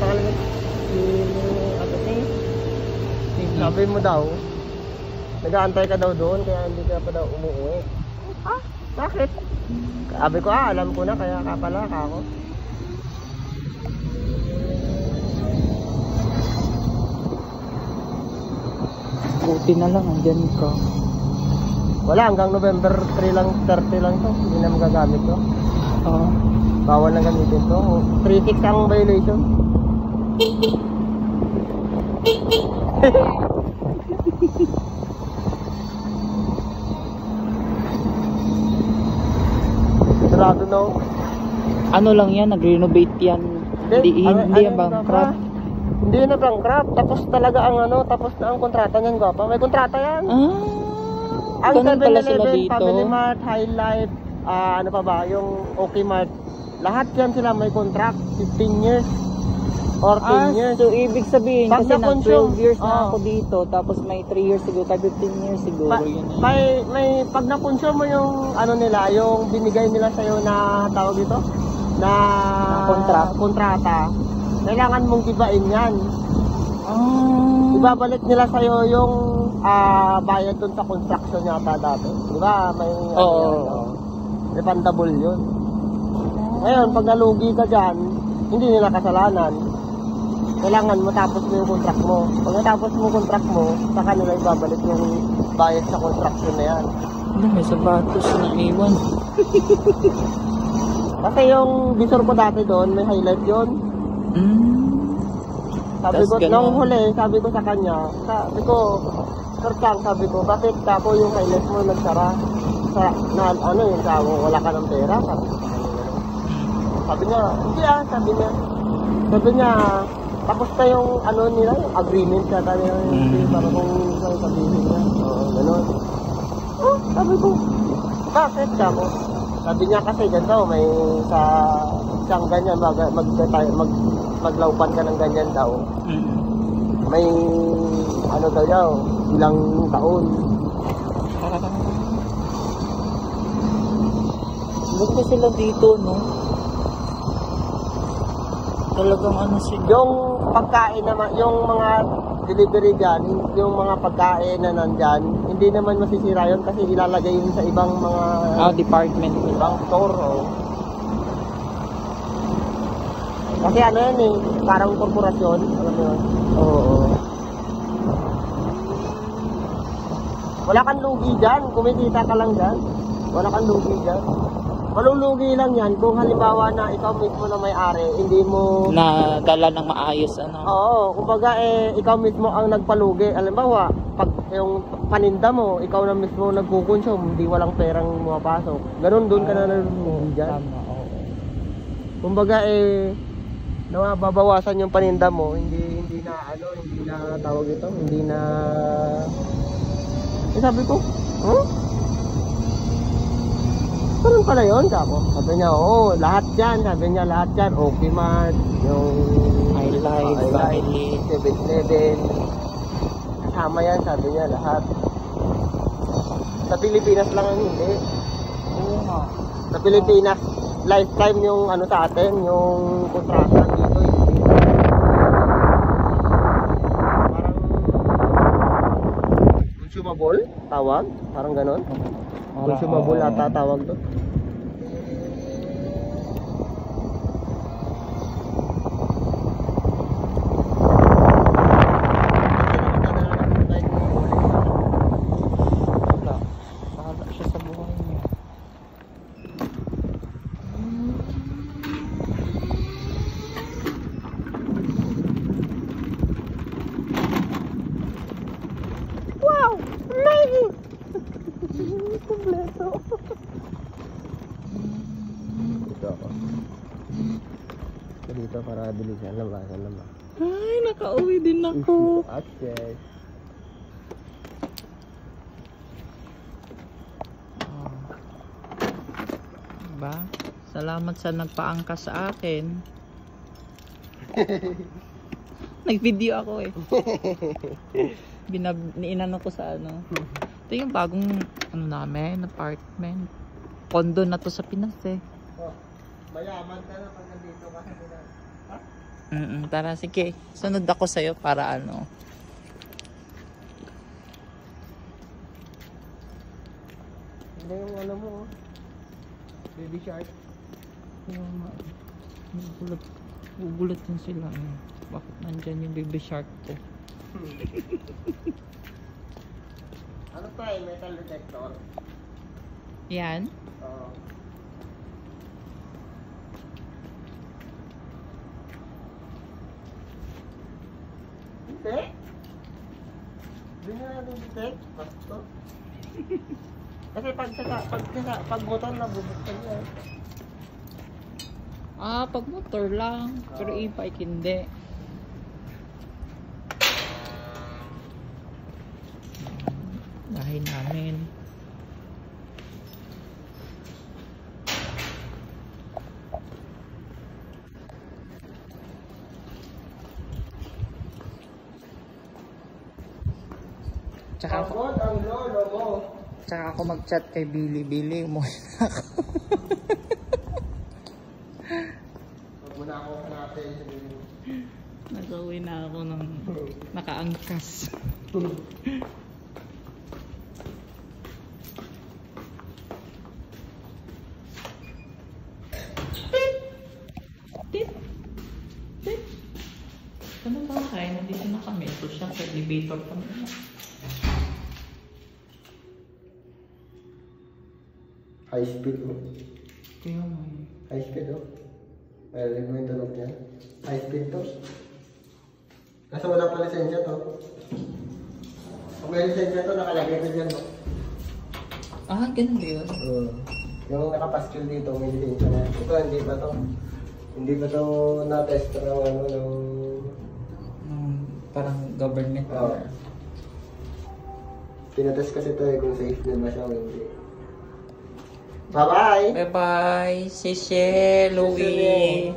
nakalagay. Sabi mo daw, nag-aantay ka daw doon, kaya hindi ka pa daw umuwi. Ah, bakit? Sabi ko, alam ko na, kaya ka pala ako. Buti na lang, andyan ka. Wala, hanggang November 3 lang, 30 lang to. Hindi na magagamit to. Oo. Bawal na gamitin to. 3-6 ang violation. Sarado no? Ano lang yan, nag-renovate yan. Hindi yan bankrupt. Hindi na bankrupt. Tapos talaga ang ano, tapos na ang kontrata niyan, gwapa. May kontrata yan. Ah, ang ganun pala sila dito. Family Mart, High Life, ano pa ba, yung OK Mart. Lahat yan sila may contract, 15 years or 10 years. So ibig sabihin, pag kasi na 12 years na oh, ako dito, tapos may 3 years siguro, 15 years siguro yun. May pag na-consume mo yung ano nila, yung binigay nila sa'yo na tawag dito, na kontrata, kailangan mong gibain yan. Ibabalik nila sa'yo yung bayad dun sa construction yata dati. Di ba? May refundable yun. Ngayon, pag nalugi ka dyan, hindi nila kasalanan. Kailangan matapos mo yung contract mo. Pag natapos mo yung contract mo, saka nila ibabalik yung bayad sa construction na yan. Ano, may sapatos na iwan. Kasi yung visor ko dati doon, may highlight yun. Sabi ko, nung huli, sabi ko sa kanya, sabi ko, Sir Chang, sabi ko, bakit ako yung highlight mo nagsara? Na ano yung sabi, wala ka ng pera? Sabi niya, hindi sabi niya, tapos na yung ano nila, yung agreement sa kanya, para kung sabihin niya, gano'n. Sabi ko, bakit ka mo? Sabi niya kasi ganito, may sa isang ganyan, maglaupan ka ng ganyan daw. May ano daw, ilang taon. Gusto sila dito, no? Talagang ano sila. Yung pagkain naman, yung mga delivery dyan, yung mga pagkain na nandyan, hindi naman masisira yun kasi ilalagay yun sa ibang mga department, ibang store. Kasi ano yan parang korporasyon, alam mo yun? Oo. Wala kang lugi dyan, kumikita ka lang dyan. Wala kang lugi dyan. Malulugi lang yan kung halimbawa na ikaw mismo na may-ari, hindi mo na dala ng maayos, ano? Oo, kumbaga ikaw mismo ang nagpalugi. Halimbawa, pag yung paninda mo, ikaw na mismo nagkukonsume, hindi walang perang mapasok. Ganun doon ka na nalulugi dyan. Tama, oo. Kumbaga nababawasan yung paninda mo, hindi na tawag ito, hindi na sabi ko, ganun pala yun, kako. Sabi niya, lahat yan. Sabi niya, lahat yan. OK Mart, yung High Life, Family, 7-Eleven. Kasama yan, sabi niya, lahat. Sa Pilipinas lang ang hindi. Sa Pilipinas, lifetime yung ano sa atin, yung kontrata dito. Parang consumable, tawag. Parang ganon. Consumable ata tawag to. Bahala siya sa buhay niya. Wow! Amazing! Kompleto. Dito ako. Dito para bilisan labasan naman. Ay, nakauwi din ako. Okay. Ba? Salamat sa nagpaangkas sa akin. Nag-video ako Inano ko sa ano. Ito yung bagong namin, apartment. Condo na to sa Pinas Mayaman ka na pag nandito ka. Ha? Tara, sige. Sunod ako sa'yo para ano. Ano yung ano mo, oh? Baby shark. Gugulat din sila. Bakit nandyan yung baby shark ko? Ano to eh? Metal detector? Yan. Oo. Hindi. Hindi na natin detect. Basto. Kasi pag motor na bubuksan niya. Pag motor lang. Pero e-bike hindi. Bahay namin. Tsaka ako, Pagod ang lolo mo. tsaka ako mag-chat kay Billy. Umuwi na ako. Huwag mo na ako hanapin. Nag-uwi na ako ng nakaangkas. Tit! Ano ba kayo? Nandito na kami. Ito siya sa elevator kami. High speed mo. Kaya mo. High speed oh. Marinig mo yung tunog niya. High speed to. Kasi wala pa lisensya to. Kung may lisensya to, nakalagay ko dyan. Ganun ba yun? Yung nakapaskil dito, may lisensya na. Ito, hindi pa to. Hindi pa to na-test ng ano, ng... Parang government. Oo. Pinatest kasi to eh, kung safe na ba siya o hindi. Bye-bye! Bye-bye! Sishe, Louie!